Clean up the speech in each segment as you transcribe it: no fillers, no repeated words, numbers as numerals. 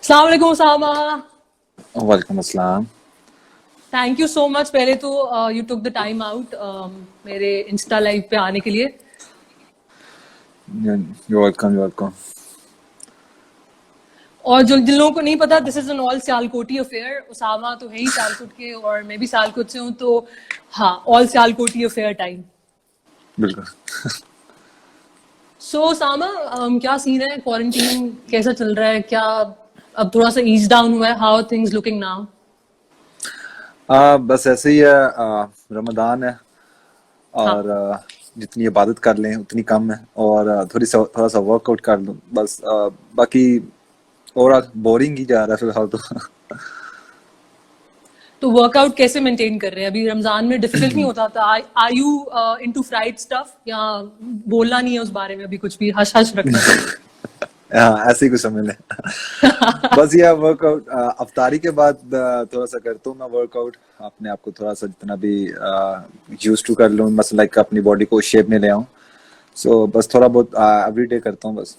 अस्सलाम वालेकुम उसामा। वालेकुम अस्सलाम। Thank you so much. पहले तो you took the time out मेरे इंस्टा लाइव पे आने के लिए। You welcome, you welcome. और जो जिन लोगों को नहीं पता, this is an all Sialkoti affair. Usama तो है ही सियालकोट के और मैं भी सियालकोट से हूँ, तो हाँ, ऑल सियालकोटी अफेयर टाइम। बिल्कुल। सो उसामा, क्या सीन है? क्वारंटीन कैसा चल रहा है? क्या अब थोड़ा सा ईज डाउन हुआ है? How are things looking now? बस ऐसे ही है। रमदान है और हाँ। जितनी इबादत कर लें उतनी कम है, और थोड़ा सा वर्कआउट कर लूं बस। बाकी ओवरऑल बोरिंग ही जा रहा है फिलहाल तो। तो वर्कआउट कैसे मेंटेन कर रहे हैं? अभी रमजान में डिफिकल्ट नहीं होता था? Are you into fried stuff, या बोलना नहीं है उस बारे में अभी कुछ भी, हश हश रखना है? हाँ, ऐसे ही कुछ समझ लें। बस ये वर्कआउट अफ्तारी के बाद थोड़ा सा करता हूँ मैं वर्कआउट, अपने आप को थोड़ा सा जितना भी यूज टू कर लूँ, मसलन लाइक अपनी बॉडी को शेप में ले आऊँ। सो बस थोड़ा बहुत एवरी डे करता हूँ बस।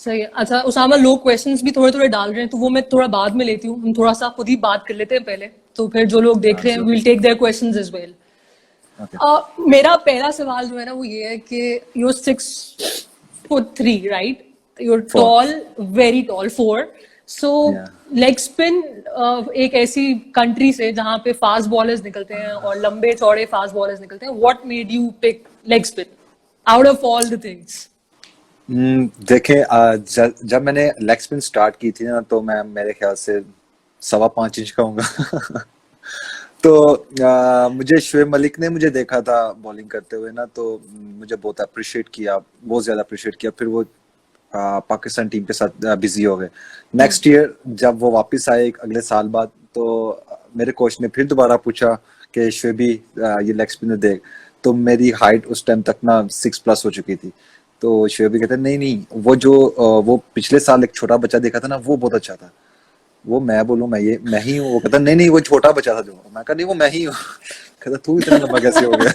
सही है। अच्छा उसामा, लोग क्वेश्चंस भी थोड़े थोड़े डाल रहे हैं, तो वो मैं थोड़ा बाद में लेती हूँ। हम थोड़ा सा खुद ही बात कर लेते हैं पहले, तो फिर जो लोग देख रहे हैं, sure. We'll take their questions as well. Okay. मेरा पहला सवाल जो है ना, वो ये है कि you're 6'3", right? You're four. tall, very tall, 4. So या लेग स्पिन एक ऐसी कंट्री से जहां पे फास्ट बॉलर्स निकलते हैं और लंबे चौड़े फास्ट बॉलर्स निकलते हैं, what made you pick leg spin out of all the things? देखें, जब मैंने लेग स्पिन स्टार्ट की थी ना, तो मैं मेरे ख्याल से 5.25 इंच का हूँगा। तो मुझे शोएब मलिक ने मुझे देखा था बॉलिंग करते हुए ना, तो मुझे बहुत अप्रिशिएट किया, बहुत ज्यादा अप्रिशिएट किया। फिर वो पाकिस्तान टीम के साथ बिजी हो गए। नेक्स्ट ईयर जब वो वापस आए अगले साल बाद, तो मेरे कोच ने फिर दोबारा पूछा कि शोएबी ये लेग स्पिनर देख। तो मेरी हाइट उस टाइम तक ना 6+ हो चुकी थी। तो शोएबी कहते नहीं नहीं, वो पिछले साल एक छोटा बच्चा देखा था ना, वो बहुत अच्छा था। वो मैं बोलूं मैं ही हूँ? वो कहता नहीं नहीं, वो छोटा बच्चा था जो। मैं कहा नहीं, वो मैं ही हूँ। कहता तू इतना लंबा कैसे हो गया?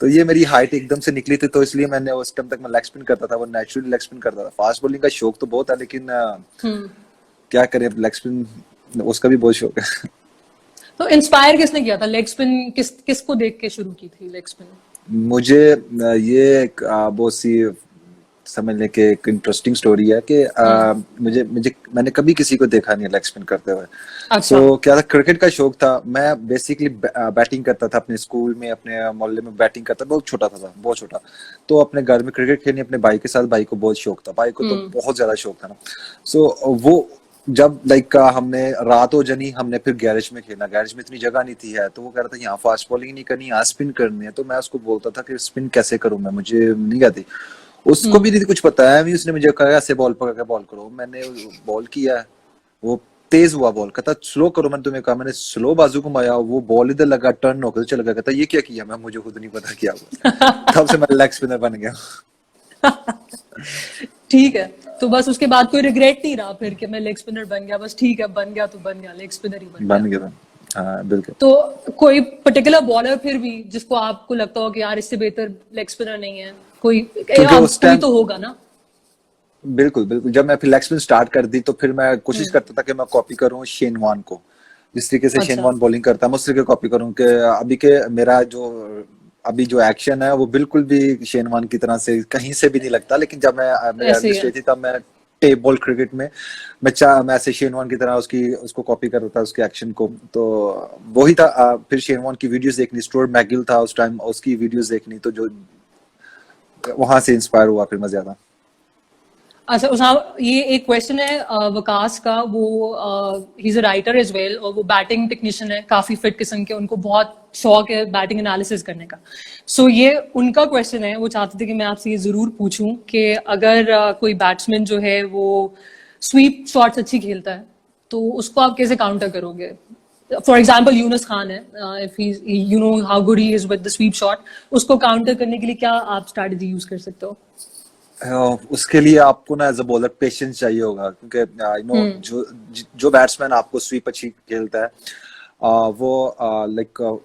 तो ये मेरी हाइट एकदम से निकली थी, तो इसलिए मैंने उस टाइम तक मैं लेग स्पिन करता था, वो नेचुरली लेग स्पिन करता था। फास्ट बॉलिंग का शौक तो बहुत है, लेकिन हम्म। क्या करें, लेग स्पिन उसका भी बहुत शौक है। तो इंस्पायर किसने किया था लेग स्पिन? किसको देख के शुरू की थी लेग स्पिन? मुझे ये एक बहुत सी समझ लें कि एक इंटरेस्टिंग स्टोरी है कि हम्म। मुझे मुझे मैंने कभी किसी को देखा नहीं लेग स्पिन करते हुए। अच्छा। सो क्या था, क्रिकेट का शौक था। मैं बेसिकली बैटिंग करता था अपने स्कूल में, अपने मोहल्ले में बैटिंग करता, बहुत छोटा था, बहुत छोटा। तो अपने घर में क्रिकेट खेलनी अपने भाई के साथ, भाई को बहुत शौक था, भाई को तो हम्म। बहुत ज्यादा शौक था ना। सो वो जब लाइक हमने रात हो जनी, हमने फिर गैरेज में खेला। गैरेज में इतनी जगह नहीं थी है, तो वो कह रहा था यहाँ फास्ट बॉलिंग नहीं करनी, यहाँ स्पिन करनी है। तो मैं उसको बोलता था कि स्पिन कैसे करूं मैं, मुझे नहीं आती। उसको भी हम्म। नहीं कुछ पता है, उसने मुझे कहा ऐसे बॉल पकड़ के बॉल करो। मैंने बॉल किया, वो तेज हुआ बॉल। कहता स्लो करो, मैंने तुम्हें कहा। मैंने स्लो बाजू घुमाया, वो बॉल इधर लगा, टर्न होकर चला गया। कहता ये क्या किया? मैं मुझे खुद नहीं पता क्या हुआ। तब से मैं लेग स्पिनर बन गया। ठीक है। तो बस उसके बाद कोई रिग्रेट नहीं रहा फिर कि मैं लेग स्पिनर बन गया? बस ठीक है, बन गया तो बन गया, लेग स्पिनर ही बन बन गया। गया। हाँ बिल्कुल। तो कोई पर्टिकुलर बॉलर फिर भी जिसको आपको लगता हो कि यार इससे बेहतर लेग स्पिनर नहीं है? कोई, क्योंकि या उस कोई टाइम तो होगा ना? बिल्कुल बिल्कुल, जब मैं फिर लेग स्पिन स्टार्ट कर दी, तो फिर मैं कोशिश हम्म। करता था कि मैं कॉपी करूं शेन वॉन को। जिस तरीके से शेन अच्छा। वॉन बॉलिंग करता है, मैं उस तरीके कॉपी करूं कि अभी के मेरा जो अभी जो एक्शन है वो बिल्कुल भी शेन वॉन की तरह से कहीं से भी नहीं लगता। लेकिन जब मैं मेरे ऐसे अर्ली ही है। स्टेज थी, तब मैं टेप बॉल क्रिकेट में मैं ऐसे शेन वॉन की तरह उसकी उसको कॉपी कर रहा था, उसके एक्शन को। तो वही था। फिर शेन वॉन की वीडियोस देखनी, स्टुअर्ट मैकगिल था उस टाइम, उसकी वीडियोस देखनी, तो जो वहां से इंस्पायर हुआ फिर मैं ज्यादा। अच्छा उसामा, ये एक क्वेश्चन है वकास का। वो ही is a writer as well, और वो बैटिंग टेक्नीशियन है, काफी फिट किस्म के। उनको बहुत शौक है बैटिंग एनालिसिस करने का। सो ये उनका क्वेश्चन है। वो चाहते थे कि मैं आपसे ये जरूर पूछूं कि अगर कोई बैट्समैन जो है वो स्वीप शॉट्स अच्छी खेलता है, तो उसको आप कैसे काउंटर करोगे? फॉर एग्जाम्पल यूनुस खान है, if he, you know how good he is with the sweep shot, उसको काउंटर करने के लिए क्या आप स्ट्रैटेजी यूज कर सकते हो? उसके लिए आपको ना एज अ बॉलर पेशेंस चाहिए होगा, क्योंकि हम्म। जो बैट्समैन आपको स्वीप अच्छी खेलता है, वो लाइक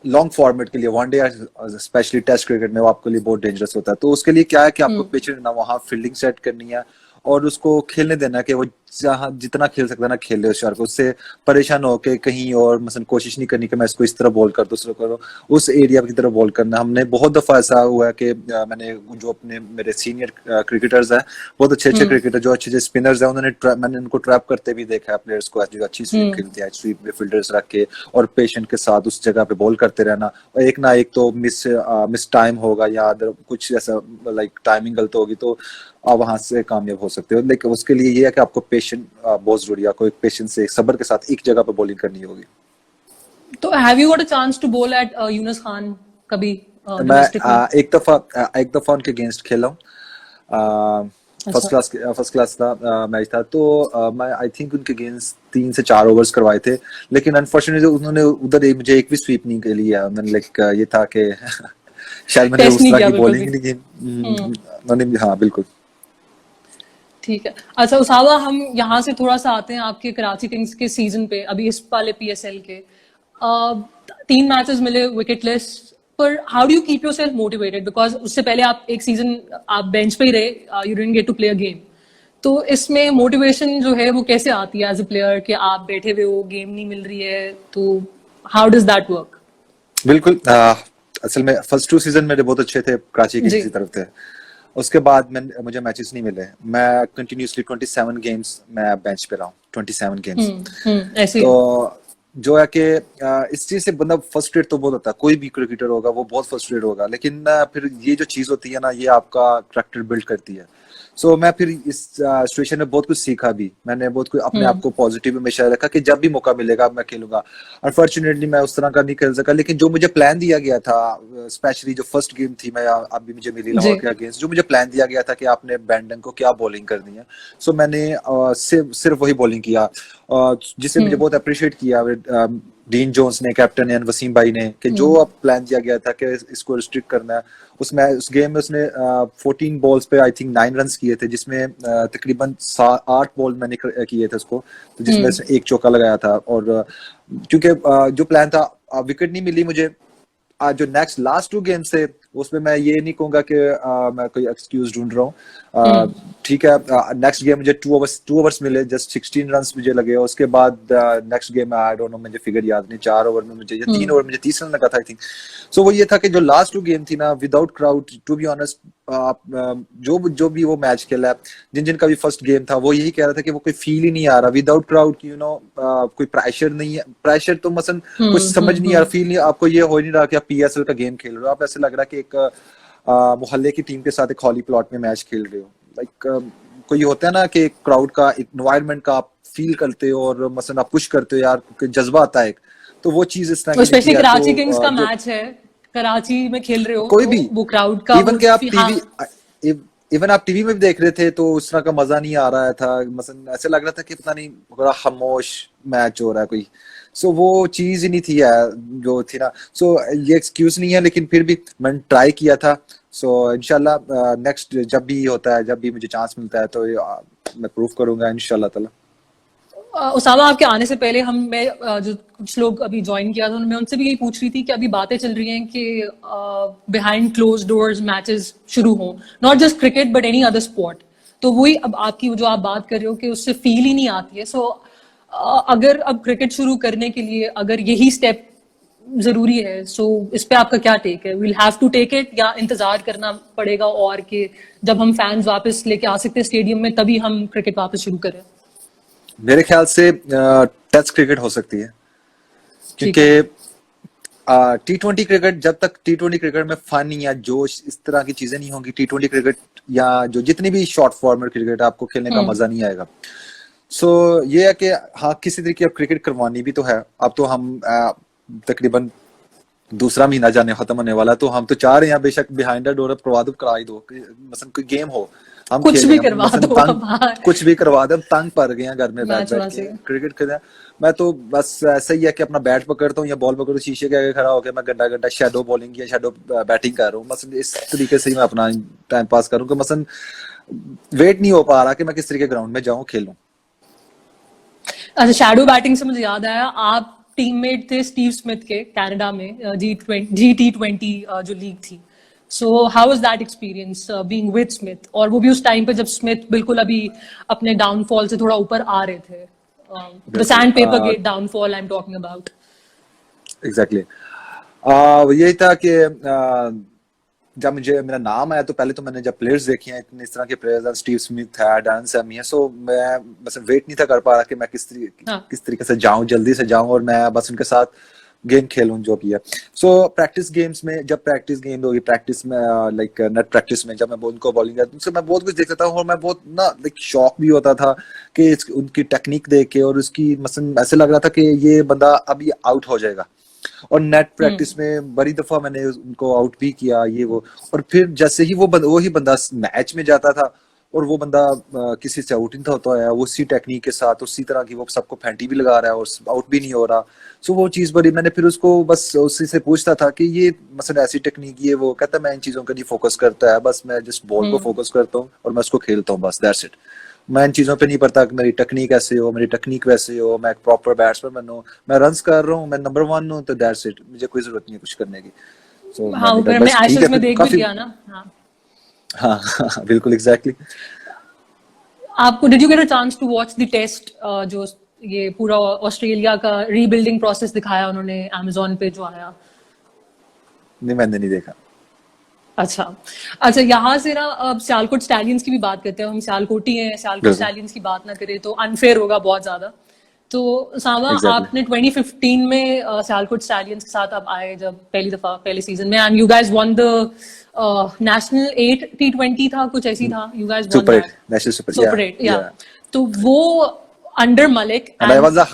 लॉन्ग फॉर्मेट के लिए, वनडे या स्पेशली टेस्ट क्रिकेट में, वो आपके लिए बहुत डेंजरस होता है। तो उसके लिए क्या है कि आपको हम्म। पिच ना वहाँ फील्डिंग सेट करनी है, और उसको खेलने देना कि वो जहाँ जितना खेल सकता है ना खेले उस शार्क, उससे परेशान होके कहीं और मसलन कोशिश नहीं करनी कि मैं इसको इस तरह बॉल कर दूं, उस तरह करो, उस एरिया की तरफ बॉल करना। हमने बहुत दफा ऐसा हुआ है कि मैंने जो अपने मेरे सीनियर क्रिकेटर्स हैं, बहुत अच्छे अच्छे क्रिकेटर जो अच्छे अच्छे स्पिनर्स हैं, मैंने उनको ट्रैप करते भी देखा है प्लेयर्स को, जो अच्छी स्वीप खेलते हैं स्वीप में फील्डर्स रख के और पेशेंट के साथ उस जगह पे बॉल करते रहना, और एक ना एक तो मिस टाइम होगा या अदर कुछ ऐसा लाइक टाइमिंग गलत होगी तो आप वहां से कामयाब हो सकते हो। लेकिन उसके लिए ये है कि आपको पेशेंट बहुत जरूरी है, आपको एक पेशेंस से एक सब्र के साथ एक जगह पे बॉलिंग करनी होगी। तो have you got a chance to bowl at Younis Khan कभी मैं डोमेस्टिक में? एक दफा उनके अगेंस्ट खेला हूँ, अच्छा। फर्स्ट क्लास था मैच था, तो मैं आई थिंक उनके अगेंस्ट 3 से 4 ओवर्स करवाए थे, लेकिन अनफॉर्चुनेटली उन्होंने उधर मुझे एक भी स्वीप नहीं के लिया। मैंने लाइक ये था कि शायद मैंने टेस्ट उस नहीं तरह किया की बिल्कुल भी। बॉलिंग नहीं की। हम्म। उन्होंने हाँ बिल्कुल। ठीक है। अच्छा उसामा, हम यहाँ से थोड़ा सा आते हैं आपके कराची किंग्स के सीजन पे, अभी इस वाले पीएसएल के 3 मैचेस मिले विकेटलेस, पर how do you keep yourself motivated? Because उससे पहले आप एक सीजन आप बेंच पे ही रहे, you didn't get to play a game. तो इसमें मोटिवेशन जो है वो कैसे आती है एज अ प्लेयर कि आप बैठे हुए हो, गेम नहीं मिल रही है, तो हाउ डज दैट वर्क? बिल्कुल असल में फर्स्ट 2 सीजन मेरे बहुत अच्छे थे, कराची किंग्स जी। की तरफ थे। उसके बाद मुझे मैचेस नहीं मिले, मैं कंटिन्यूसली 27 गेम्स मैं बेंच पे रहा हूँ, 27 गेम्स। ऐसे ही तो है। जो है कि इस चीज से बंदा फ्रस्ट्रेट तो बहुत होता है, कोई भी क्रिकेटर होगा वो बहुत फ्रस्ट्रेट होगा, लेकिन फिर ये जो चीज होती है ना, ये आपका करैक्टर बिल्ड करती है। सो मैं फिर इस सिचुएशन में बहुत कुछ सीखा भी, मैंने बहुत कुछ अपने आप को पॉजिटिव हमेशा रखा कि जब भी मौका मिलेगा मैं खेलूंगा। अनफॉर्चुनेटली मैं उस तरह का नहीं खेल सका, लेकिन जो मुझे प्लान दिया गया था, स्पेशली जो फर्स्ट गेम थी, मैं अभी मुझे मिली लाहौर जी। के अगेंस्ट, जो मुझे प्लान दिया गया था कि आपने बैंडन को क्या बॉलिंग करनी है, सो मैंने सिर्फ वही बॉलिंग किया, जिसे मुझे बहुत अप्रिशिएट किया डीन जोन्स ने, कैप्टन एंड वसीम भाई ने, कि जो अब प्लान दिया गया था कि इसको रिस्ट्रिक्ट करना है। उस गेम में उसने 14 बॉल्स पे आई थिंक 9 रन किए थे, जिसमें तकरीबन 8 बॉल मैंने किए थे उसको, तो जिसमें उसने एक चौका लगाया था। और क्योंकि जो प्लान था, विकेट नहीं मिली मुझे, जो नेक्स्ट लास्ट 2 गेम्स थे उसमें मैं ये नहीं कहूंगा कि मैं कोई एक्सक्यूज ढूंढ रहा हूँ, ठीक है। नेक्स्ट गेम मुझे 2 ओवर्स मिले, जस्ट 16 रन मुझे लगे। उसके बाद नेक्स्ट गेम में आई डोंट नो, मुझे फिगर याद नहीं, 4 ओवर में मुझे या 3 ओवर मुझे 30 रन लगा था आई थिंक। सो वो ये था कि जो लास्ट 2 गेम थी ना, without crowd, to be honest, जो भी वो मैच खेला है, जिनका भी फर्स्ट गेम था, वो यही कह रहा था कि वो कोई फील ही नहीं आ रहा विदाउट क्राउड, यू नो, कोई प्रेशर नहीं है। प्रेशर तो मसन कुछ समझ नहीं आ रहा, फील नहीं, आपको ये हो नहीं रहा कि आप पीएसएल का गेम खेल रहे हो, आप ऐसे लग रहा कि एक मोहल्ले की टीम के साथ एक हॉली प्लॉट में मैच खेल रहे हो। लाइक कोई होता है ना कि क्राउड का एनवायरनमेंट का आप फील करते हो और मसन आप पुश करते हो यार, जज्बा आता है एक, तो वो चीज इस तरह की स्पेशली नहीं थी। कराची किंग्स का जो मैच है, कराची में खेल रहे हो, कोई तो भी, वो क्राउड का इवन वो के आप हाँ। इवन आप टीवी में भी देख रहे थे तो उस तरह का मजा नहीं आ रहा था, मसलन ऐसे लग रहा था कि पता नहीं बड़ा खामोश मैच हो रहा है कोई। सो वो चीज ही नहीं थी यार जो थी ना। सो ये एक्सक्यूज नहीं है, लेकिन फिर भी मैंने ट्राई किया था। सो इंशाल्लाह नेक्स्ट जब भी होता है, जब भी मुझे चांस मिलता है, तो मैं प्रूव करूंगा इंशाल्लाह ताला। उसामा, आपके आने से पहले जो कुछ लोग अभी ज्वाइन किया था, मैं उनसे भी यही पूछ रही थी कि अभी बातें चल रही हैं कि बिहाइंड क्लोज डोर्स मैचेस शुरू हों, not just cricket but any other sport. तो वही अब आपकी जो आप बात कर रहे हो कि उससे फील ही नहीं आती है। सो अगर अब क्रिकेट शुरू करने के लिए अगर यही स्टेप जरूरी है, सो इस पे आपका क्या टेक है? We'll have to take it, या इंतजार करना पड़ेगा और कि जब हम फैंस वापस लेके आ सकते हैं स्टेडियम में तभी हम क्रिकेट वापस शुरू करें? मेरे ख्याल से टेस्ट क्रिकेट हो सकती है, ठीक है। क्योंकि T20 क्रिकेट, जब तक T20 क्रिकेट में फन या जोश इस तरह की चीजें नहीं होंगी, T20 क्रिकेट या जो जितनी भी शॉर्ट फॉर्मेट क्रिकेट, आपको खेलने का मजा नहीं आएगा। सो ये है कि हाँ, किसी तरीके अब क्रिकेट करवानी भी तो है। अब तो हम तकरीबन दूसरा महीना जाने खत्म होने वाला, तो हम तो चाह रहे हैं बेशक बिहाइंड द डोर करवा दो, करा ही दो, मसलन कोई गेम हो, हम कुछ खेलें, भी हम करवा मसलन दो तंग, अब, हाँ। कुछ भी करवा दे, हम तंग पड़ गए हैं घर में बैठ मैच बैठ होना के चाहिए। क्रिकेट खेलना। मैं तो बस ऐसा ही है कि अपना बैट पकड़ता हूँ या बॉल पकड़ता हूँ, शीशे के आगे खड़ा होकर मैं घंटा घंटा शैडो बॉलिंग या शैडो बैटिंग कर रहा हूँ, मसलन इस तरीके से ही मैं अपना टाइम पास करूँ कि मसलन वेट नहीं हो पा रहा कि मैं किस तरीके ग्राउंड में जाऊँ खेलूं। अच्छा, शैडो बैटिंग से मुझे याद आया, आप टीममेट थे स्टीव स्मिथ के कनाडा में, G20 जो लीग थी। So how was that experience being with Smith? और वो भी उस टाइम पे जब स्मिथ बिल्कुल अभी अपने डाउनफॉल से थोड़ा ऊपर आ रहे थे. The sandpaper gate downfall I'm talking about. Exactly यही था कि जब मुझे मेरा नाम आया तो पहले तो मैंने जब प्लेयर्स देखे हैं इतने इस तरह के प्लेयर्स, स्टीव स्मिथ है, डैन सैमी है, सो मैं बस वेट नहीं था कर पा रहा कि मैं किस तरीके से जाऊं, जल्दी से जाऊं और मैं बस उनके साथ गेम खेलूं जो भी है. सो प्रैक्टिस गेम्स में, जब प्रैक्टिस गेम होगी, प्रैक्टिस में लाइक नेट प्रैक्टिस में जब मैं उनको बॉलिंग करता हूँ तो मैं बहुत कुछ देखता था और मैं बहुत ना लाइक शॉक भी होता था कि उनकी टेक्निक देख के, और उसकी मसलन ऐसे लग रहा था कि ये बंदा अभी आउट हो जाएगा. और नेट प्रैक्टिस में बड़ी दफा मैंने उनको आउट भी किया ये वो, और फिर जैसे ही वही बंदा मैच में जाता था और वो बंदा किसी से आउट नहीं होता है, उसी टेक्निक के साथ उसी तरह की वो सबको फैंटी भी लगा रहा है और आउट भी नहीं हो रहा. सो वो चीज बड़ी, मैंने फिर उसको बस उसी से पूछता था कि ये मसलन ऐसी टेक्निक ये वो, कहता मैं इन चीजों का नहीं फोकस करता है, बस मैं जिस बॉल को फोकस करता हूँ और मैं उसको खेलता हूँ, बस दैट्स इट. मैं इन चीजों पे नहीं पड़ता कि मेरी टेक्निक ऐसे हो, मेरी टेक्निक वैसे हो, मैं एक प्रॉपर बैट्समैन हूँ, मैं रन्स कर रहा हूँ, मैं नंबर 1 हूँ, तो दैट्स इट, मुझे कोई जरूरत नहीं है कुछ करने की. सो हाँ, वो फिर हमने एशेज में देख भी लिया ना. हाँ बिल्कुल एग्जैक्टली. आपको did you get a chance to watch the test, जो ये पूरा ऑस्ट्रेलिया का रीबिल्डिंग प्रोसेस दिखाया उन्होंने Amazon पे जो आया? नहीं, मैंने नहीं देखा. अच्छा, यहाँ से ना अब सियालकोट स्टैलियंस की भी बात करते हैं. हम सियालकोटी हैं, सियालकोट स्टैलियंस की बात ना करें तो अनफेयर होगा बहुत ज्यादा. तो सावा, आपने 2015 में सियालकोट स्टैलियंस के साथ आप आए जब पहले सीजन में, and you guys one the national 8 T20 था, कुछ ऐसी था, you guys one that national super 8. या तो वो under Malik, and I was the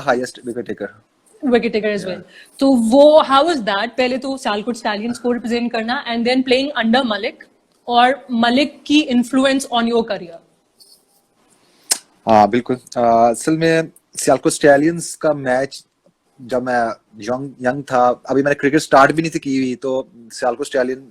highest wicket taker as well. तो वो how was that? पहले तो सियालकोट स्टैलियंस को रिप्रेजेंट करना and then playing under Malik, और मलिक की इन्फ्लुएंस ऑन योर करियर. हाँ बिल्कुल. असल में सियालकोट स्टैलियंस का मैच जब मैं यंग था, अभी मैंने क्रिकेट स्टार्ट भी नहीं थी की हुई, तो सियालकोट स्टैलियन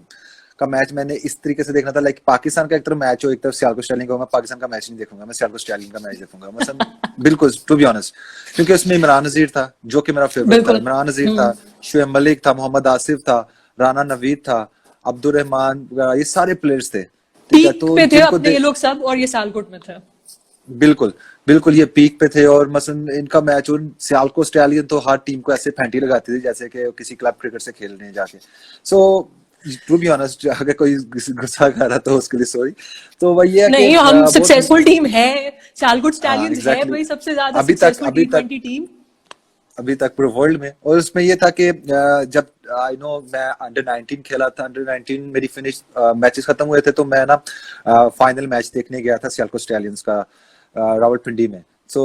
का मैच मैंने इस तरीके से देखना था, लाइक पाकिस्तान का एक तरफ मैच हो, एक तरफ सियालकोट स्टैलियन का, मैं पाकिस्तान का मैच नहीं देखूंगा, मैं सियालकोट स्टैलियन का मैच देखूंगा मतलब बिल्कुल टू बी ऑनेस्ट, क्योंकि उसमें इमरान नजीर था जो कि मेरा फेवरेट था. इमरान नजीर था, शुएब मलिक था, मोहम्मद आसिफ था, राना नवीद था, अब्दुल रहमान, ये सारे प्लेयर्स थे. ठीक है, तो पे थे अपने ये लोग सब, और ये सियालकोट में थे. बिल्कुल ये पीक पे थे. और मसलन इनका मैच, और सियालकोट स्टैलियन तो हर टीम को ऐसे फैंटी लगाती थी जैसे कि किसी क्लब क्रिकेट से खेलने जाके. सो टू बी ऑनेस्ट, अगर कोई गुस्सा कर रहा तो उसके लिए सॉरी. तो वही है नहीं, हम सक्सेसफुल टीम है, सियालकोट स्टैलियंस है भाई सबसे ज्यादा सक्सेसफुल T20 टीम अभी तक पूरे वर्ल्ड में. और उसमें ये था कि जब आई नो मैं अंडर 19 खेला था, अंडर 19 मेरी फिनिश मैचेस खत्म हुए थे, तो मैं ना फाइनल मैच देखने गया था सियालकोट स्टैलियंस का रावलपिंडी में. सो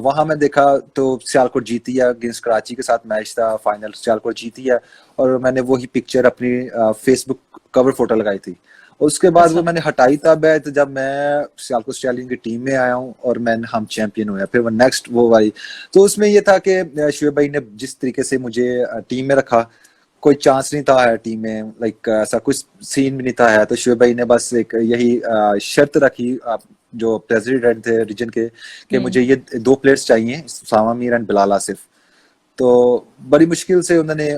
वहां मैं देखा तो सियालकोट जीती है, अगेंस्ट कराची के साथ मैच था, फाइनल सियालकोट जीती है, और मैंने वही पिक्चर अपनी फेसबुक कवर फोटो लगाई थी. उसके बाद वो मैंने हटाई तब है तो जब मैं सियालकोट स्टैलियन की टीम में आया हूँ और हम चैंपियन हुए. फिर वो नेक्स्ट वो आई, तो उसमें ये था कि शुएब भाई ने जिस तरीके से मुझे टीम में रखा, कोई चांस नहीं था है टीम में, लाइक ऐसा कुछ सीन भी नहीं था है, तो शुएब भाई ने बस एक यही शर्त रखी जो प्रेसिडेंट थे रीजन के, कि मुझे ये 2 प्लेयर्स चाहिए, सामा मीर एंड बिलाल आसिफ. तो बड़ी मुश्किल से उन्होंने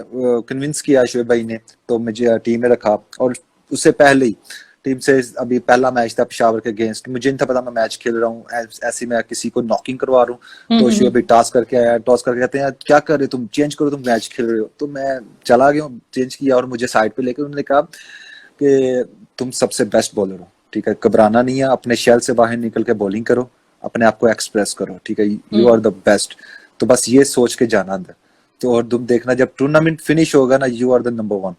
कन्विंस किया शुएब भाई ने, तो मुझे टीम में रखा. और उससे पहले ही टीम से अभी पहला मैच था पेशावर के अगेंस्ट, मुझे नहीं था पता मैं मैच खेल रहा हूँ, ऐसे मैं किसी को नॉकिंग करवा रहा हूँ. तो शुएब भाई टॉस करके आया, टॉस करके कहते हैं क्या कर रहे हो तुम, चेंज करो, तुम मैच खेल रहे हो. तो मैं चला गया, चेंज किया और मुझे साइड पे लेकर उन्होंने कहा कि तुम सबसे बेस्ट बॉलर हो, ठीक है, घबराना नहीं है, अपने शेल से बाहर निकल के बॉलिंग करो, अपने आप को एक्सप्रेस करो, ठीक है, यू आर द बेस्ट. तो बस ये सोच के जाना अंदर. तो और तुम देखना जब टूर्नामेंट फिनिश होगा ना, यू आर द नंबर 1.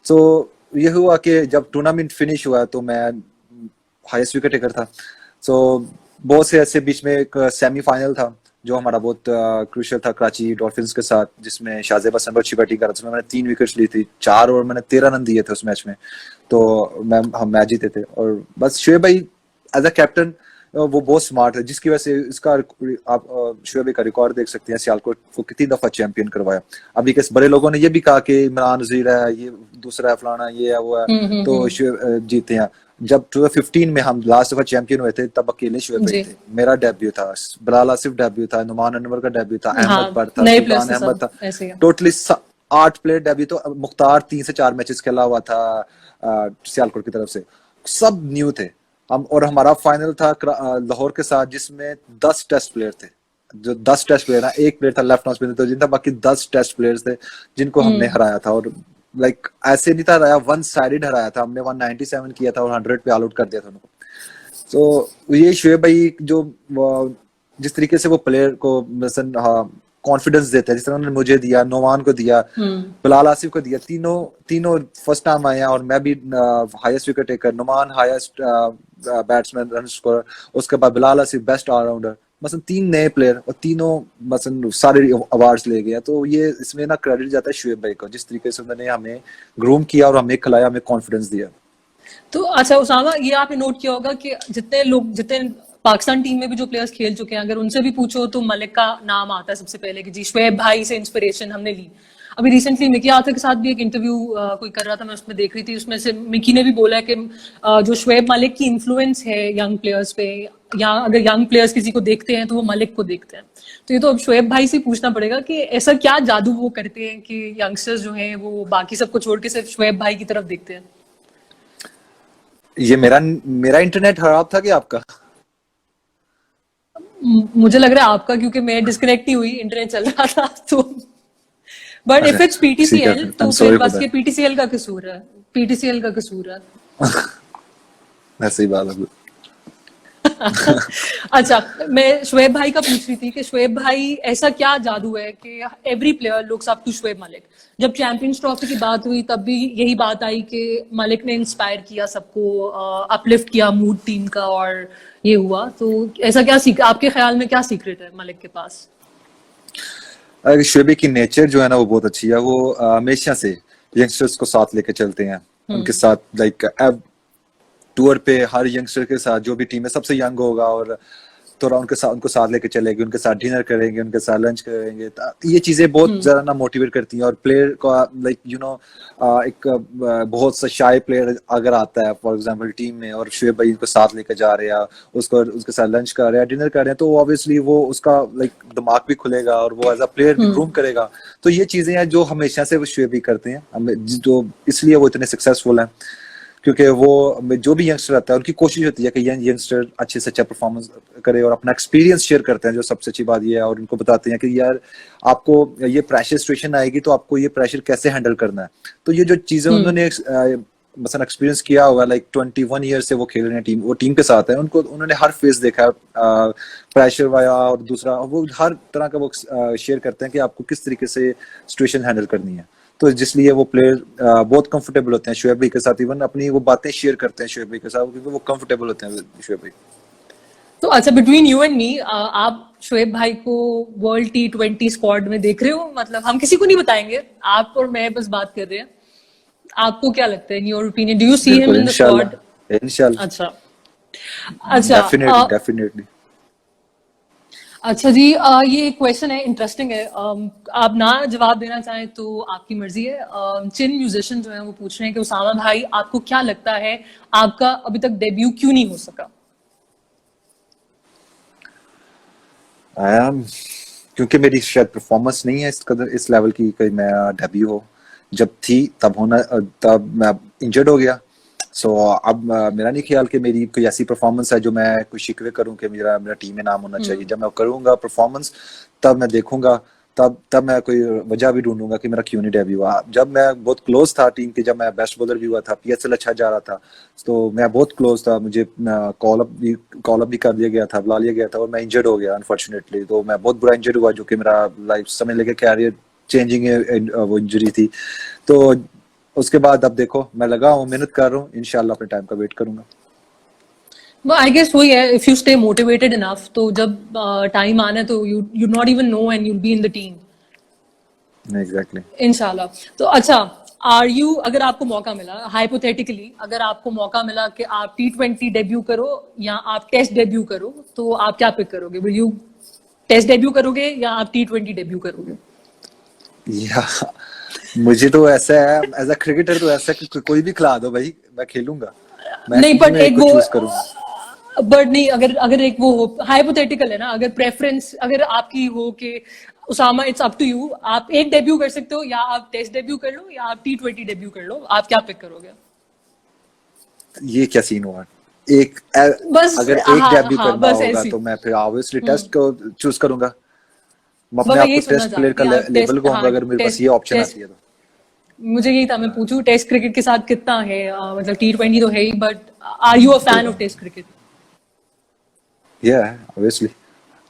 तो ये हुआ कि जब टूर्नामेंट फिनिश हुआ तो मैं हाईएस्ट विकेट टेकर था. सो बहुत से ऐसे बीच में एक सेमीफाइनल था जो हमारा बहुत क्रूशियल था कराची डॉल्फिन्स के साथ, जिसमें शाहजेब हसन अच्छी बैटिंग कर रहा था, उसमें मैंने 3 विकेट्स ली थी, 4 ओवर मैंने 13 रन दिए थे उस मैच में, तो हम मैच जीते थे. और बस शुएब भाई एज अ कैप्टन वो बहुत स्मार्ट है, जिसकी वजह से इसका आप शुएब भाई का रिकॉर्ड देख सकते हैं, सियालकोट को कितनी दफा चैंपियन करवाया. अभी के बड़े लोगों ने ये भी कहा कि इमरान नजीर है, ये दूसरा है, फलाना ये है, वो है, तो शुएब जीते हैं. जब 2015 में हम लास्ट दफा चैंपियन हुए थे तब अकेले शुएब भाई थे. मेरा डेब्यू था, बिलाल आसिफ डेब्यू था, नुमान अनवर का डेब्यू था, अहमद पर था, सुल्तान अहमद था, 8 प्लेयर डेब्यू, तो मुख्तार 3 से 4 मैचेस खेला हुआ था सियालकोट की तरफ से, सब न्यू थे हम। और हमारा फाइनल था लाहौर के साथ, जिसमें 10 टेस्ट प्लेयर थे, जो 10 टेस्ट प्लेयर ना, एक प्लेयर था लेफ्ट आर्म स्पिनर तो जिनका, बाकी 10 टेस्ट प्लेयर्स थे जिनको हमने हराया था। और लाइक ऐसे नहीं था हराया, वन साइडेड हराया था हमने, 197 किया था और 100 पे ऑल आउट कर दिया था उनको। तो ये शोएब भाई जो जिस तरीके से वो प्लेयर को कॉन्फिडेंस देते हैं, जिस तरह उन्होंने मुझे दिया, नोमान को दिया, बिलाल आसिफ को दिया, तीनों फर्स्ट टाइम आए हैं, और मैं भी highest wicket taker, Noman highest batsman run scorer, उसके बाद बिलाल आसिफ बेस्ट ऑलराउंडर, मतलब 3 नए प्लेयर और तीनों मतलब सारे अवार्ड्स ले गए। तो ये इसमें ना क्रेडिट जाता है शोएब भाई को, जिस तरीके से उन्होंने हमें ग्रूम किया और हमें खिलाया, हमें कॉन्फिडेंस दिया। तो अच्छा उसामा, ये आपने नोट किया होगा कि जितने पाकिस्तान टीम में भी जो प्लेयर्स खेल चुके हैं, अगर उनसे भी पूछो तो मलिक का नाम आता है सबसे पहले कि जी शोएब भाई से इंस्पिरेशन हमने ली। अभी रिसेंटली मिकी आर्थर के साथ भी एक इंटरव्यू कोई कर रहा था, मैं उसमें देख रही थी, उसमें से मिकी ने भी बोला है कि जो शोएब मलिक की इन्फ्लुएंस है यंग प्लेयर्स पे, या अगर यंग प्लेयर्स किसी को देखते हैं तो वो मलिक को देखते हैं। तो ये तो अब शोएब भाई से पूछना पड़ेगा कि ऐसा क्या जादू वो करते हैं कि यंगस्टर्स जो हैं वो बाकी सबको छोड़ के सिर्फ शोएब भाई की तरफ देखते हैं। ये मेरा इंटरनेट खराब था कि आपका? मुझे लग रहा है आपका, क्योंकि मैं डिस्कनेक्ट ही हुई, इंटरनेट चल रहा था तो। बट इफ इट्स पीटीसीएल तो फिर बस ये पीटीसीएल का कसूर है, पीटीसीएल का कसूर है। ऐसी बात है। अच्छा, मैं शोएब भाई का पूछ रही थी कि शोएब भाई ऐसा क्या जादू है कि every player looks up to Shoaib Malik. जब चैंपियंस ट्रॉफी की बात हुई तब भी यही बात आई कि मलिक ने इंस्पायर किया सबको, अपलिफ्ट किया मूड टीम का, और ये हुआ। तो ऐसा क्या आपके ख्याल में क्या सीक्रेट है मलिक के पास? शोएब की नेचर जो है ना वो बहुत अच्छी है। वो हमेशा से यंगस्टर्स को साथ लेके चलते हैं, उनके साथ लाइक टूर पे हर यंगस्टर के साथ, जो भी टीम है सबसे यंग होगा और थोड़ा उनको साथ लेके चलेंगे, उनके साथ डिनर करेंगे, उनके साथ लंच करेंगे। ये चीजें बहुत ज्यादा ना मोटिवेट करती हैं। और प्लेयर को लाइक एक बहुत सा शाय प्लेयर अगर आता है फॉर एग्जांपल टीम में, और शोएब भाई उनको साथ लेके जा रहे हैं, उसके साथ लंच कर रहे हैं, डिनर कर रहे हैं, तो ऑब्वियसली वो उसका लाइक दिमाग भी खुलेगा और वो एज अ प्लेयर भी ग्रूम करेगा। तो ये चीजें हैं जो हमेशा से वो शोएब भी करते हैं, जो इसलिए वो इतने सक्सेसफुल हैं, क्योंकि वो जो भी यंगस्टर आता है उनकी कोशिश होती है कि यंगस्टर अच्छे से अच्छा परफॉर्मेंस करे और अपना एक्सपीरियंस शेयर करते हैं, जो सबसे अच्छी बात ये है। और उनको बताते हैं कि यार आपको ये प्रेशर सिचुएशन आएगी तो आपको ये प्रेशर कैसे हैंडल करना है। तो ये जो चीजें उन्होंने मतलब एक्सपीरियंस किया हुआ, लाइक 21 ईयर से वो खेल रहे हैं टीम, वो टीम के साथ है, उन्होंने हर फेस देखा है प्रेशर वाया, और दूसरा वो हर तरह का वो शेयर करते हैं कि आपको किस तरीके से सिचुएशन हैंडल करनी है। तो जिसलिए वो प्लेयर बहुत कंफर्टेबल होते हैं शोएब भाई के साथ, इवन अपनी वो बातें शेयर करते हैं शोएब भाई के साथ, क्योंकि वो कंफर्टेबल होते हैं शोएब भाई। तो अच्छा, बिटवीन यू एंड मी, आप शोएब भाई को वर्ल्ड T20 स्क्वाड में देख रहे हो? मतलब हम किसी को नहीं बताएंगे, आप और मैं बस बात कर रहे हैं। आपको क्या लगता है, in your opinion, do you see him in the squad? इंशाल्लाह। अच्छा डेफिनेटली। अच्छा जी, ये क्वेश्चन है, इंटरेस्टिंग है। आप ना जवाब देना चाहें तो आपकी मर्जी है। चिन म्यूजिशियन जो है वो पूछ रहे हैं कि उसामा भाई, आपको क्या लगता है आपका अभी तक डेब्यू क्यों नहीं हो सका? क्योंकि मेरी शायद परफॉर्मेंस नहीं है इस कदर, इस लेवल की कि मैं डेब्यू हो। जब थी तब मैं इंजर्ड हो गया। सो अब मेरा नहीं ख्याल कि मेरी कोई ऐसी परफॉर्मेंस है जो मैं कोई शिकवे करूं कि मेरा टीम में नाम होना चाहिए। जब मैं करूंगा परफॉर्मेंस तब मैं देखूंगा, तब मैं कोई वजह भी ढूंढूंगा कि मेरा क्यों नहीं डेब्यू हुआ। जब मैं बहुत क्लोज था टीम के, जब मैं बेस्ट बॉलर भी हुआ था, PSL अच्छा जा रहा था, तो मैं बहुत क्लोज था, मुझे कॉल अप भी कर दिया गया था, बुला लिया गया था, और मैं इंजर्ड हो गया अनफॉर्चुनेटली। तो मैं बहुत बुरा इंजर्ड हुआ, जो कि मेरा लाइफ समझ लेके कैरियर चेंजिंग वो इंजरी थी। तो उसके बाद अब देखो, मैं लगा हूँ, मेहनत कर रहा हूँ, इंशाल्लाह अपने टाइम का वेट करूंगा। आई गेस वही है, if you stay motivated enough तो जब टाइम आना है तो you not even know and you'll be in the team। Exactly. इंशाल्लाह। तो अच्छा, अगर आपको मौका मिला, हाइपोथेटिकली अगर आपको मौका मिला कि आप T20 डेब्यू करो या आप टेस्ट डेब्यू करो, तो आप क्या पिक करोगे? विल यू टेस्ट डेब्यू करोगे या आप T20 डेब्यू करोगे? या मुझे तो ऐसा है, एज अ क्रिकेटर तो ऐसा कि कोई भी खिला दो भाई, मैं खेलूंगा। नहीं, बट एक वो बट नहीं, अगर एक वो हो, हाइपोथेटिकल है ना, अगर प्रेफरेंस अगर आपकी हो कि Usama, it's up to you, आप एक डेब्यू कर सकते हो, या आप टेस्ट डेब्यू कर लो, या आप T20 डेब्यू कर लो, आप क्या पिक करोगे? ये क्या सीन हुआ? एक बस अगर एक हाँ डेब्यू हाँ, करना बस होगा ऐसी। तो मैं फिर ऑब्वियसली टेस्ट हम्म। को चूज करूंगा। मैं बस अपने मैं आप को यही सुनना टेस्ट चाह प्लेयर रही का थी, आप लेबल टेस्ट, कहूंगा हाँ अगर मेरे पास टेस्ट, ये ऑप्शन टेस्ट, आती है तो। मुझे यही था, मैं पूछूं टेस्ट क्रिकेट के साथ कितना है, मतलब T20 तो है ही, but are you a fan of test cricket? Yeah, obviously.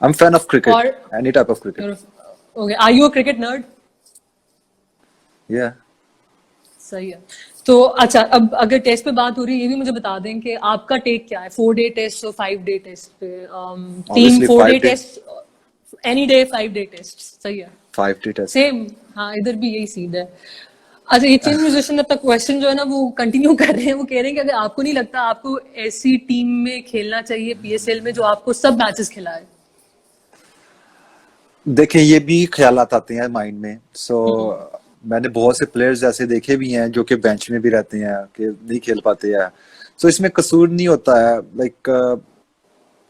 I'm fan of cricket, और any type of cricket. Okay, are you a cricket nerd? Yeah, सही है। तो अच्छा, अब अगर टेस्ट पे बात हो रही है, ये भी मुझे बता दें कि आपका टेक क्या है 4 डे टेस्ट और 5 डे टेस्ट पे? Team obviously 4 day 5 day, test, any day 5 day test, सही है। 5 day test. सेम, हाँ इधर भी यही सीन है। अच्छा, ये चेन म्यूजिशियन अपना क्वेश्चन जो है ना वो कंटिन्यू कर रहे हैं, वो कह रहे हैं कि अगर आपको नहीं लगता आपको ऐसी टीम में खेलना चाहिए PSL में जो आपको सब मैचेस खिलाए? देखिए ये भी ख्यालात आते हैं माइंड में। मैंने बहुत से प्लेयर्स ऐसे देखे भी हैं जो कि बेंच में भी रहते हैं कि नहीं खेल पाते हैं। इसमें कसूर नहीं होता है, लाइक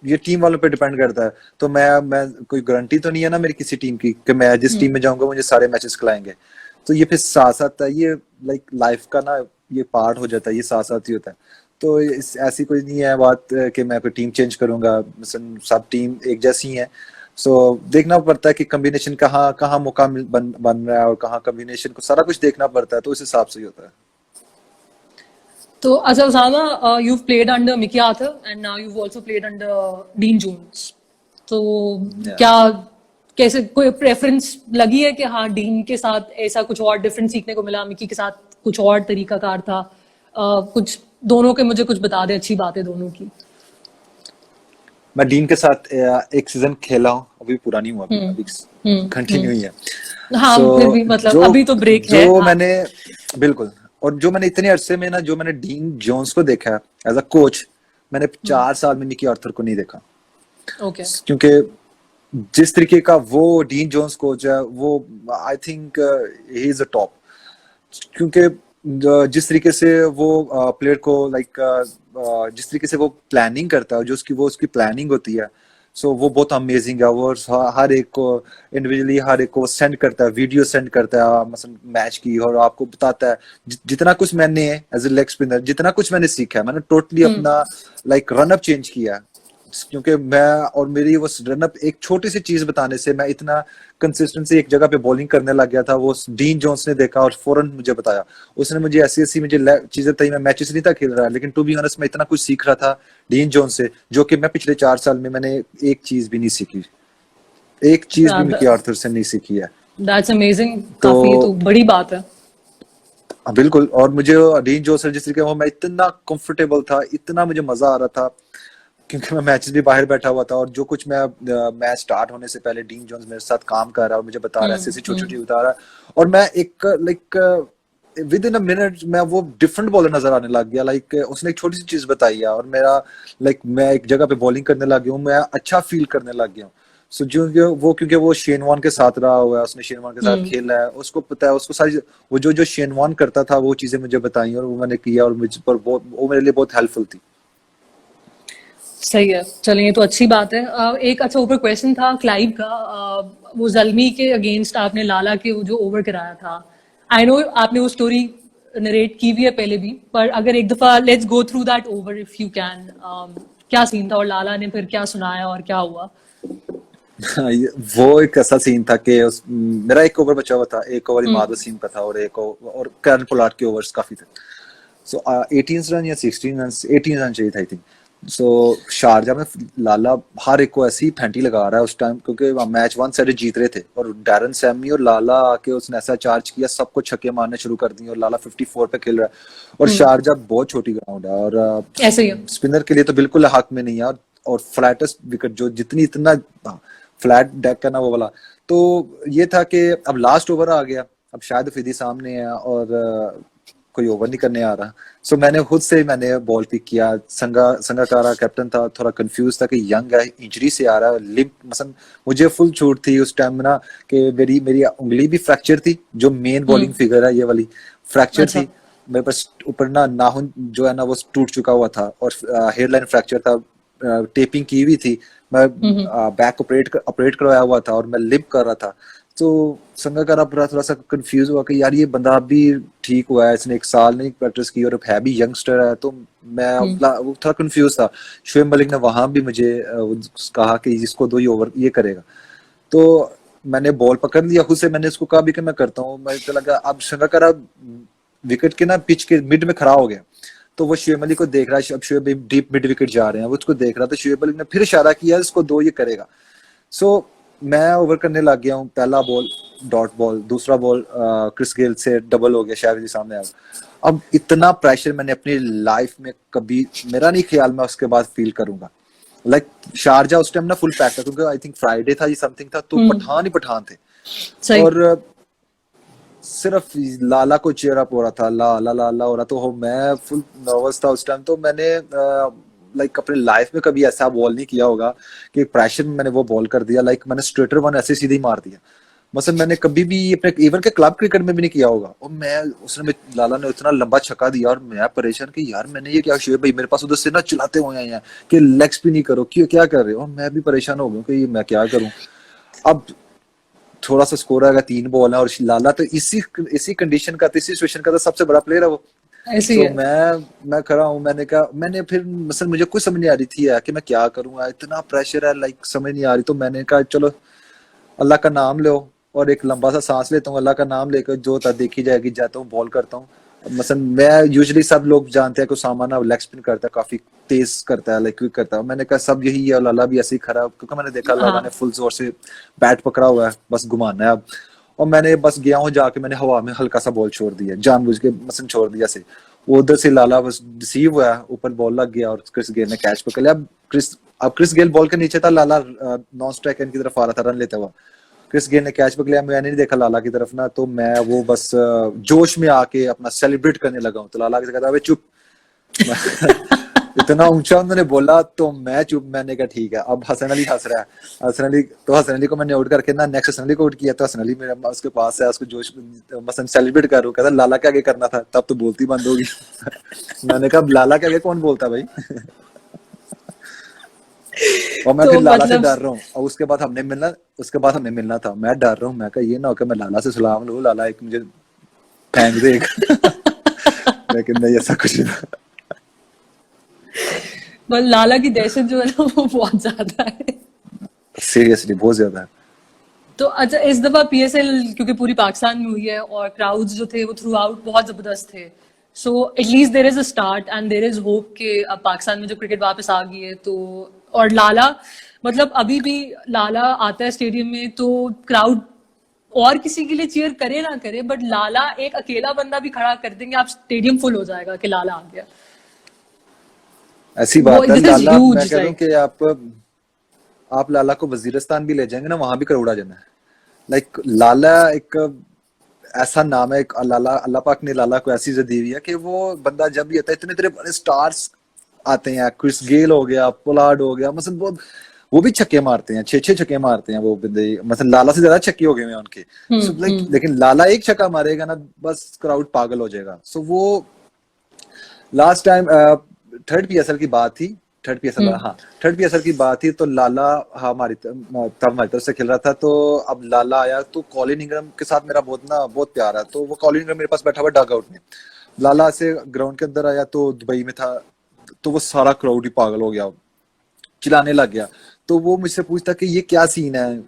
ये टीम वालों पे डिपेंड करता है। तो मैं कोई गारंटी तो नहीं है ना मेरी किसी टीम की कि मैं जिस टीम में जाऊंगा मुझे सारे मैचेस खिलाएंगे। तो ये फिर साथ साथ है, ये लाइक लाइफ का ना ये पार्ट हो जाता है, ये साथ साथ ही होता है। तो ऐसी कोई नहीं है बात कि मैं कोई टीम चेंज करूंगा, मसलन सब टीम एक जैसी है। देखना पड़ता है कि कॉम्बिनेशन कहाँ कहाँ मौका बन रहा है और कहाँ कॉम्बिनेशन को सारा कुछ देखना पड़ता है, तो उस हिसाब से ही होता है। तो अच्छा Usama, you've played under Mickey Arthur and now you've also played under Dean Jones. तो Yeah. क्या, कैसे, कोई प्रेफरेंस लगी है कि हाँ डीन के साथ ऐसा कुछ और डिफरेंट सीखने को मिला, मिकी के साथ कुछ और तरीकाकार था? कुछ दोनों के मुझे कुछ बता दे, अच्छी बात है दोनों की। मैं डीन के साथ एक सीजन खेला हूँ, अभी पूरा नहीं हुआ, अभी कंटिन्यू ही है। हाँ फिर भी मतलब जो अभी तो ब्रेक है, जो हाँ। मैंने बिल्कुल, और जो मैंने इतने अरसे में ना जो मैंने डीन जोन्स को देखा एज अ कोच, मैंने 4 साल में मिकी आर्थर को नहीं देखा। ओके। क्योंकि जिस तरीके का वो डीन जोन्स कोच है, वो I think he is a top. क्योंकि जिस तरीके से वो प्लेयर को जिस तरीके से वो प्लानिंग करता है, जो उसकी प्लानिंग होती है, वो बहुत अमेजिंग है। वो हर एक को इंडिविजुअली हर एक को सेंड करता है, वीडियो सेंड करता है मसलन मैच की, और आपको बताता है जितना कुछ मैंने एज ए लेग स्पिनर जितना कुछ मैंने सीखा है, मैंने टोटली अपना रन अप चेंज किया है। क्योंकि मैं और मेरी वो रन अप एक छोटी सी चीज बताने से मैं इतना कंसिस्टेंसी एक जगह पे बॉलिंग करने लग गया था। वो डीन जोन्स ने देखा और फौरन मुझे बताया। उसने मुझे ऐसी ऐसी मुझे चीजें बताई। मैं मैचेस नहीं था खेल रहा, लेकिन टू बी ऑनेस्ट मैं इतना कुछ सीख रहा था डीन जोन्स से, जो कि मैं पिछले 4 साल में मैंने एक चीज भी नहीं सीखी, एक चीज भी मिकी आर्थर से नहीं सीखी है। दैट्स अमेजिंग, तो काफी तो बड़ी बात है। बिल्कुल, और मुझे डीन जोन्स जिस तरीके वो मैं इतना कंफर्टेबल था, इतना मुझे मजा आ रहा था, क्योंकि मैं मैचेस भी बाहर बैठा हुआ था, और जो कुछ मैं मैच स्टार्ट होने से पहले डीन जोन्स मेरे साथ काम कर रहा है और मुझे बता रहा है, ऐसे ऐसे छोटी छोटी बता रहा है, और मैं एक विद इन अ मिनट मैं वो डिफरेंट बॉलर नजर आने लग गया। उसने एक छोटी सी चीज बताई है और मेरा मैं एक जगह पे बॉलिंग करने लग गया हूँ, मैं अच्छा फील करने लग गया हूँ। क्योंकि वो शेन वॉर्न के साथ रहा हुआ है, उसने शेन वॉर्न के साथ खेला है, उसको पता है, उसको सारी वो जो शेन वॉर्न करता था वो चीजें मुझे बताई और वो मैंने किया, और मुझ पर वो मेरे लिए बहुत हेल्पफुल थी। सही है, चलिए ये तो अच्छी बात है। एक अच्छा ऊपर क्वेश्चन था क्लाइव का, वो जल्मी के अगेंस्ट आपने लाला के वो जो ओवर कराया था, आई नो आपने वो स्टोरी नरेट की भी है पहले भी, पर अगर एक दफा let's go through that over if you can. क्या सीन था और लाला ने फिर क्या सुनाया और क्या हुआ? वो एक ऐसा सीन था कि मेरा एक ओवर बचा हुआ था, एक ओवर इमाद वसीम का था, और करण पोलार्ड के ओवर्स काफी थे। 18 रन या 16 रन, 18 रन चाहिए था आई थिंक। शारजा में लाला हर एक को ऐसी फैंटी लगा रहा है उस टाइम, क्योंकि मैच 1 साइड जीत रहे थे, और डैरन सैमी और लाला आके उसने ऐसा चार्ज किया, सबको छक्के मारने शुरू कर दिए, और लाला 54 पे खेल रहा है, और शारजा बहुत छोटी ग्राउंड है, और ऐसे ही स्पिनर के लिए तो बिल्कुल हक में नहीं है, और फ्लैटेस्ट विकेट जो इतना फ्लैट डेक है ना वो वाला। तो ये था कि अब लास्ट ओवर आ गया, अब शायद फिदी सामने है और कोई ओवर नहीं करने आ रहा। मैंने खुद से मैंने बॉल पिक किया। संगाकारा कैप्टन था, थोड़ा कंफ्यूज था कि यंग है, इंजरी से आ रहा है, लिम्प मसन मुझे फुल छूट थी उस टाइम ना कि मेरी उंगली भी फ्रैक्चर थी, जो मेन बॉलिंग फिगर है ये वाली फ्रैक्चर थी मेरे पास। ऊपर ना नाखून जो है ना वो टूट चुका हुआ था, और हेयरलाइन फ्रैक्चर था, टेपिंग की हुई थी, मैं बैक ऑपरेट करवाया हुआ था, और मैं लिम्प कर रहा था। तो संगाकारा पूरा थोड़ा सा कंफ्यूज हुआ कि यार ये बंदा अभी ठीक हुआ है, इसने 1 साल नहीं प्रैक्टिस की और अब है भी यंगस्टर है, तो मैं वो थोड़ा कंफ्यूज था। शुएब मलिक ने वहां भी मुझे कहा कि इसको 2 ही ओवर ये करेगा, तो मैंने बॉल पकड़ लिया खुद से, मैंने उसको कहा भी कि मैं करता हूँ, मुझे लगा अब संगाकारा विकेट के ना पिच के मिड में खड़ा हो गया, तो वो शुएब मलिक को देख रहा है, अब शुएब डीप मिड विकेट जा रहे हैं, वो उसको देख रहा था, शुएब मलिक ने फिर इशारा किया इसको 2 ये करेगा। सो मैं ओवर करने लग गया हूँ, पहला बॉल डॉट बॉल, दूसरा बॉल क्रिस गेल से डबल हो गया, शायद सामने आ गया। अब इतना प्रेशर मैंने अपनी लाइफ में कभी, मेरा नहीं ख्याल मैं उसके बाद फील करूंगा। लाइक शारजा उस टाइम ना फुल पैक था, क्योंकि आई थिंक फ्राइडे था ये समथिंग था, तो पठान ही पठान थे, सही। और सिर्फ लाला को चेयर अप हो रहा था, ला ला ला ला हो रहा, तो मैं फुल नर्वस था उस टाइम। तो मैंने लाइक अपने लाइफ में कभी ऐसा बॉल नहीं किया होगा कि प्रेशर में मैंने वो बॉल कर दिया, लाइक मैंने स्ट्रेटर वन ऐसे सीधे ही मार दिया। मतलब मैंने कभी भी अपने इवन के क्लब क्रिकेट में भी नहीं किया होगा, और मैं उसने लाला ने इतना लंबा छक्का दिया और मैं परेशान कि यार मैंने ये क्या, शुएब भाई मेरे पास उधर से ना चिल्लाते हुए आए हैं कि लेग स्पिन नहीं करो, क्यों क्या कर रहे हो, और मैं भी परेशान हो गया कि मैं क्या करूं। अब थोड़ा सा स्कोर आएगा, 3 बॉल है, और लाला तो इसी कंडीशन का, इसी सिचुएशन का तो सबसे बड़ा प्लेयर है वो। ऐसे ही सो है। मैं खड़ा हूँ, मैंने कहा, मैंने फिर मसल मुझे कुछ समझ नहीं आ रही थी यार कि मैं क्या करूंगा, इतना प्रेशर है, लाइक समझ नहीं आ रही। तो मैंने कहा चलो अल्लाह का नाम लो, और एक लंबा सा सांस लेता हूँ, अल्लाह का नाम लेकर जो होता देखी जाएगी, जाता हूँ बॉल करता हूँ। मसल मैं यूजुअली, सब लोग जानते हैं कि उसामा ना लेग स्पिन करता है, काफी तेज करता है, लाइक क्विक करता है। मैंने कहा सब यही है, और लाला भी ऐसे ही खड़ा है, क्योंकि मैंने देखा लाला ने हाँ। फुल जोर से बैट पकड़ा हुआ है, बस घुमाना है अब। और मैंने बस गया हूँ, जाके मैंने हवा में हल्का सा बॉल छोड़ दिया, जानबूझ के मसन छोड़ दिया से, वो उधर से लाला बस रिसीव हुआ, ऊपर बॉल लग गया और क्रिस गेल ने कैच पकड़ लिया। अब क्रिस गेल बॉल के नीचे था, लाला नॉन स्ट्राइक एंड की तरफ आ रहा था रन लेता हुआ, क्रिस गेल ने कैच पकड़ लिया, मैंने नहीं देखा लाला की तरफ ना, तो मैं वो बस जोश में आके अपना सेलिब्रेट करने लगा हूँ, तो लाला कहता अबे चुप। इतना ऊंचा उन्होंने बोला, तो मैं चुप, मैंने कहा ठीक है। अब हसन अली हंस रहा है, हसन अली को मैंने आउट करके ना नेक्स्ट हसन अली को आउट किया, तो हसन अली मेरा उसके पास है, उसको जोश मसन सेलिब्रेट कर रहा हूँ, कहता लाला के आगे करना था, तब तो बोलती बंद होगी। मैंने कहा लाला के आगे कौन बोलता भाई। और मैं तो फिर लाला से मतलब डर रहा हूँ, और उसके बाद हमें मिलना था, मैं डर रहा हूँ, मैं कहा ये ना हो कि मैं लाला से सलाम लूँ, लाला एक मुझे फेंक दे एक। लेकिन नहीं, ऐसा कुछ नहीं। बस लाला की दहशत जो है ना वो बहुत ज्यादा है। सीरियसली बहुत ज्यादा है। तो अच्छा, इस दफा पीएसएल क्योंकि पूरी पाकिस्तान में हुई है और क्राउड्स जो थे वो थ्रू आउट बहुत जबरदस्त थे, so at least there is a start and there is hope कि अब पाकिस्तान में जो क्रिकेट वापस आ गई है तो। और लाला, मतलब अभी भी लाला आता है स्टेडियम में तो क्राउड और किसी के लिए चीयर करे ना करे, बट लाला एक अकेला बंदा भी खड़ा कर देंगे, आप स्टेडियम फुल हो जाएगा कि लाला आ गया। ऐसी वो बात है, दिस इज लाला मैं ह्यूज कह रहा हूँ लाइक। कि आप लाला को वजीरिस्तान भी ले जाएंगे ना, वहां भी क्राउड आ जाना है। लाइक लाला एक ऐसा नाम है, एक लाला, अल्लाह पाक ने लाला को ऐसी इज्जत दी हुई है कि वो बंदा जब भी आता है, इतने इतने बड़े स्टार्स आते हैं, क्रिस गेल हो गया, पोलार्ड हो गया, मतलब बहुत, वो भी छक्के मारते हैं, 6-6 छक्के मारते हैं वो बंदे, मतलब लाला से ज्यादा छक्के हो गए हैं उनके। सो लाइक, लेकिन लाला एक छक्का मारेगा ना, बस क्राउड पागल हो जाएगा। सो वो लास्ट टाइम थर्ड पीएसएल की बात थी, थर्ड पीएसएल की बात थी, तो लाला हमारी तब हमारी तरफ से खेल रहा था, तो अब लाला आया, तो कॉलिन इंग्रम के साथ मेरा बहुत प्यार है, तो वो कॉलिन इंग्रम मेरे पास बैठा हुआ डग आउट में, लाला से ग्राउंड के अंदर आया, तो दुबई में था, तो वो सारा क्राउड ही पागल हो गया, चिल्लाने लग गया। तो वो मुझसे पूछता कि ये क्या सीन है,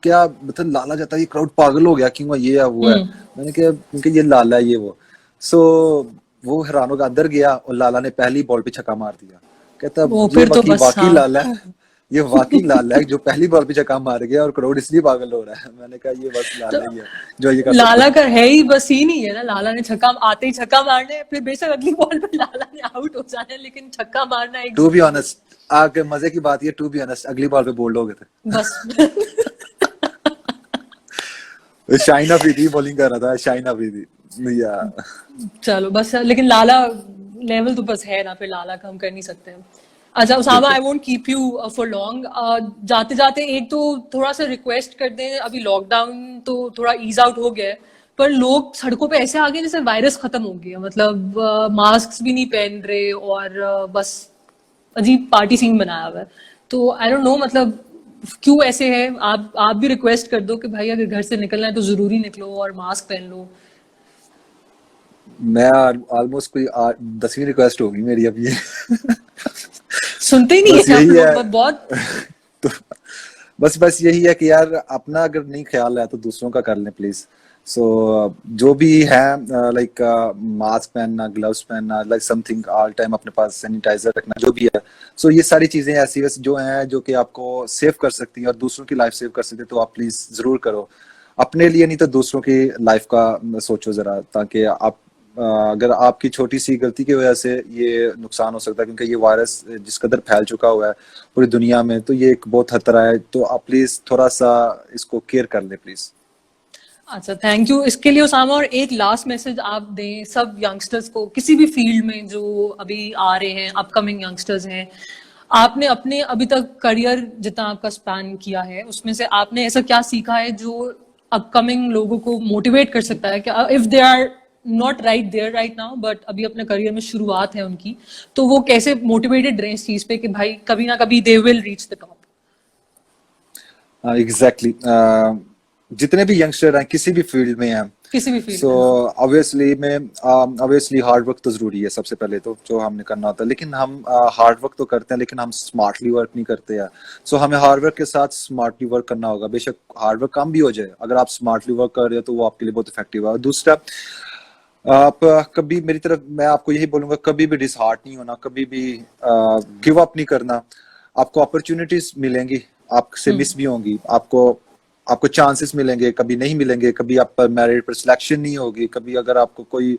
क्या मतलब, लाला जाता है, ये क्राउड पागल हो गया क्यों, ये है वो है। मैंने कहा क्योंकि ये लाला है, ये वो। सो वो हैरान होकर अंदर गया, और लाला ने पहली बॉल पे छक्का मार दिया। कहता वो ये फिर तो वाकई बस वाकई हाँ। लाला है, ये वाकई लाला है जो पहली बॉल पे छक्का मार गया, और क्राउड इसलिए पागल हो रहा है। मैंने कहा ये बस तो लाला ही है जो ये कर सकता लाला है। का है ही बस सीन ही है ना, लाला ने छक्का आते ही छक्का मारना है, फिर बेशक अगली बॉल पे लाला ने आउट हो जाना है, लेकिन छक्का मारना एक टू बी ऑनेस्ट, आगे मजे की बात ये, टू बी ऑनेस्ट अगली बॉल पे बोल्ड हो गए बस। थे। शाइन अफरीदी बॉलिंग कर रहा था, शाइन अफरीदी या। चलो बस, लेकिन लाला लेवल तो बस है ना, फिर लाला का हम कर नहीं सकते हैं। अच्छा उसामा, बिल्कुल। I won't keep you for long. जाते जाते एक तो थोड़ा सा रिक्वेस्ट कर दें, अभी लॉकडाउन तो थोड़ा ईज आउट हो गया है, पर लोग सड़कों पे ऐसे आ गए जैसे वायरस खत्म हो गया, मतलब मास्क भी नहीं पहन रहे और बस अजीब पार्टी सीन बनाया हुआ है। तो आई डोंट नो, मतलब क्यों ऐसे है? आप भी रिक्वेस्ट कर दो कि भाई अगर घर से निकलना है तो जरूरी निकलो और मास्क पहन लो। मैं ऑलमोस्ट कोई 10वीं रिक्वेस्ट होगी मेरी अब ये। सुनते ही नहीं बस है आप यही लोग, है। बहुत। तो बस यही है कि यार अपना अगर नहीं ख्याल है तो दूसरों का कर लें प्लीज। सो जो भी है, लाइक मास्क पहनना, ग्लव्स पहनना, लाइक समथिंग ऑल टाइम अपने पास, सैनिटाइजर रखना, जो भी है। सो ये सारी चीजें ऐसी वैसी जो हैं जो कि आपको सेव कर सकती हैं और दूसरों की लाइफ सेव कर सकती है, तो आप प्लीज जरूर करो। अपने लिए नहीं तो दूसरों की लाइफ का सोचो जरा, ताकि आप अगर आपकी छोटी सी गलती की वजह से ये नुकसान हो सकता है, क्योंकि ये वायरस जिस कदर फैल चुका हुआ है पूरी दुनिया में, तो ये एक बहुत खतरा है। तो आप प्लीज थोड़ा सा इसको केयर कर लें प्लीज। अच्छा, थैंक यू इसके लिए उसामा। और एक लास्ट मैसेज आप दें सब यंगस्टर्स को, किसी भी फील्ड में जो अभी आ रहे हैं, अपकमिंग यंगस्टर्स हैं। आपने अपने अभी तक करियर जितना आपका स्पैन किया है, उसमें से आपने ऐसा क्या सीखा है जो अपकमिंग लोगों को मोटिवेट कर सकता है कि if they are not right there right now, but अभी अपने करियर में शुरुआत है उनकी, तो वो कैसे मोटिवेटेड रहे इस चीज पे कि भाई कभी ना कभी they will reach the top? Exactly. जितने भी यंगस्टर हैं किसी भी फील्ड में हैं, किसी भी फील्ड सो में, हाँ। ऑब्वियसली हार्ड वर्क तो जरूरी है सबसे पहले तो, जो हमने करना होता है। लेकिन हम हार्ड वर्क तो करते हैं लेकिन हम स्मार्टली वर्क नहीं करते हैं। सो हमें हार्ड वर्क के साथ स्मार्टली वर्क करना होगा। बेशक हार्ड वर्क कम भी हो जाए, अगर आप स्मार्टली वर्क कर रहे हो तो वो आपके लिए बहुत इफेक्टिव है। और दूसरा, आप कभी, मेरी तरफ मैं आपको यही बोलूंगा, कभी भी डिसहार्ट नहीं होना, कभी भी गिव अप नहीं करना। आपको अपॉर्चुनिटीज मिलेंगी, आपसे मिस भी होंगी, आपको चांसेस मिलेंगे, कभी नहीं मिलेंगे, कभी आप पर मेरिट पर सिलेक्शन नहीं होगी, कभी अगर आपको कोई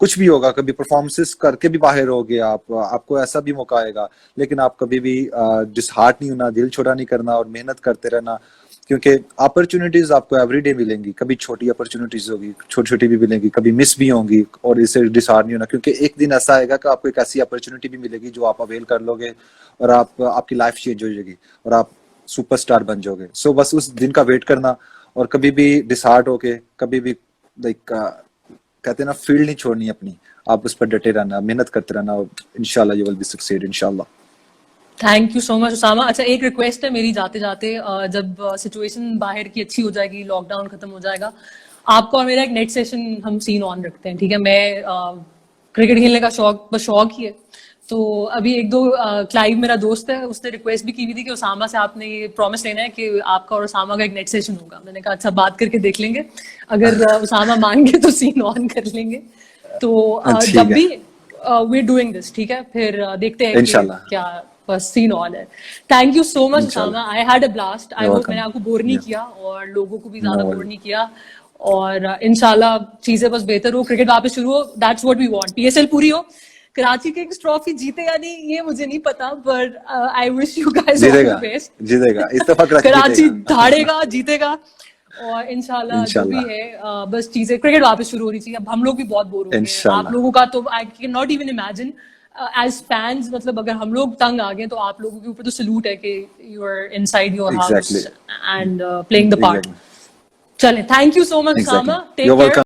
कुछ भी होगा, कभी परफॉर्मेंसेस करके भी बाहर होगे आपको ऐसा भी मौका आएगा। लेकिन आप कभी भी डिसहार्ट नहीं होना, दिल छोटा नहीं करना और मेहनत करते रहना, क्योंकि अपॉर्चुनिटीज आपको एवरीडे मिलेंगी। कभी छोटी अपॉर्चुनिटीज होगी, छोटी छोटी भी मिलेंगी, कभी मिस भी होंगी, और इससे डिसहार्ट नहीं होना, क्योंकि एक दिन ऐसा आएगा कि आपको एक ऐसी अपॉर्चुनिटी भी मिलेगी जो आप अवेल कर लोगे और आपकी लाइफ चेंज हो जाएगी और आप सुपरस्टार बन जाओगे। सो बस उस दिन का वेट करना, और कभी भी डिसहार्ट होके, कभी भी लाइक कहते हैं ना, फील्ड नहीं छोड़नी अपनी, आप उस पर डटे रहना, मेहनत करते रहना, इंशाल्लाह यू विल बी सक्सेड, इंशाल्लाह। Thank you so much Usama. अच्छा, एक रिक्वेस्ट है मेरी जाते जाते, जब सिचुएशन बाहर की अच्छी हो जाएगी, लॉकडाउन खत्म हो जाएगा, आपको और मेरा एक नेट सेशन हम सीन ऑन रखते हैं, ठीक है? मैं क्रिकेट खेलने का शौक, बस शौक ही है। तो अभी एक दो क्लाइव मेरा दोस्त है, उसने रिक्वेस्ट भी की हुई थी कि उसामा से आपने ये प्रॉमिस लेना है कि आपका और उसामा का एक नेट सेशन होगा। मैंने कहा अच्छा, बात करके देख लेंगे, अगर उसामा मान गए तो सीन ऑन कर लेंगे। तो ठीक जब है, भी वी आर डूइंग दिस, ठीक है? फिर देखते हैं कि इंशाल्लाह, क्या बस सीन ऑन है। Thank you so much Usama, इंशाल्लाह। I had a blast. I you hope मैंने वेलकम। आपको बोर नहीं या, किया और लोगों को भी नो ज्यादा बोर वरी। नहीं किया। और इंशाल्लाह चीजें बस बेहतर हो, क्रिकेट वापस शुरू हो, that's what we want. PSL पूरी हो, कराची किंग्स ट्रॉफी जीते या नहीं ये मुझे नहीं पता, पर I wish you guys all the जीतेगा, बेस्ट। जीतेगा, इस दफा कराची कराची जीतेगा। धाड़ेगा, जीतेगा। और इंशाल्लाह जो भी इंशाल्लाह, है, बस चीजें, क्रिकेट वापस शुरू होनी चाहिए। अब हम लोग भी बहुत बोर हो गए हैं, आप इंशाल्लाह। लोगों का तो I can not even imagine as fans. मतलब अगर हम लोग तंग आ गए तो आप लोगों के ऊपर तो सल्यूट है कि you are inside your house exactly, and playing the part. Exactly, चलें, thank you so much exactly. Usama, take you care. Welcome.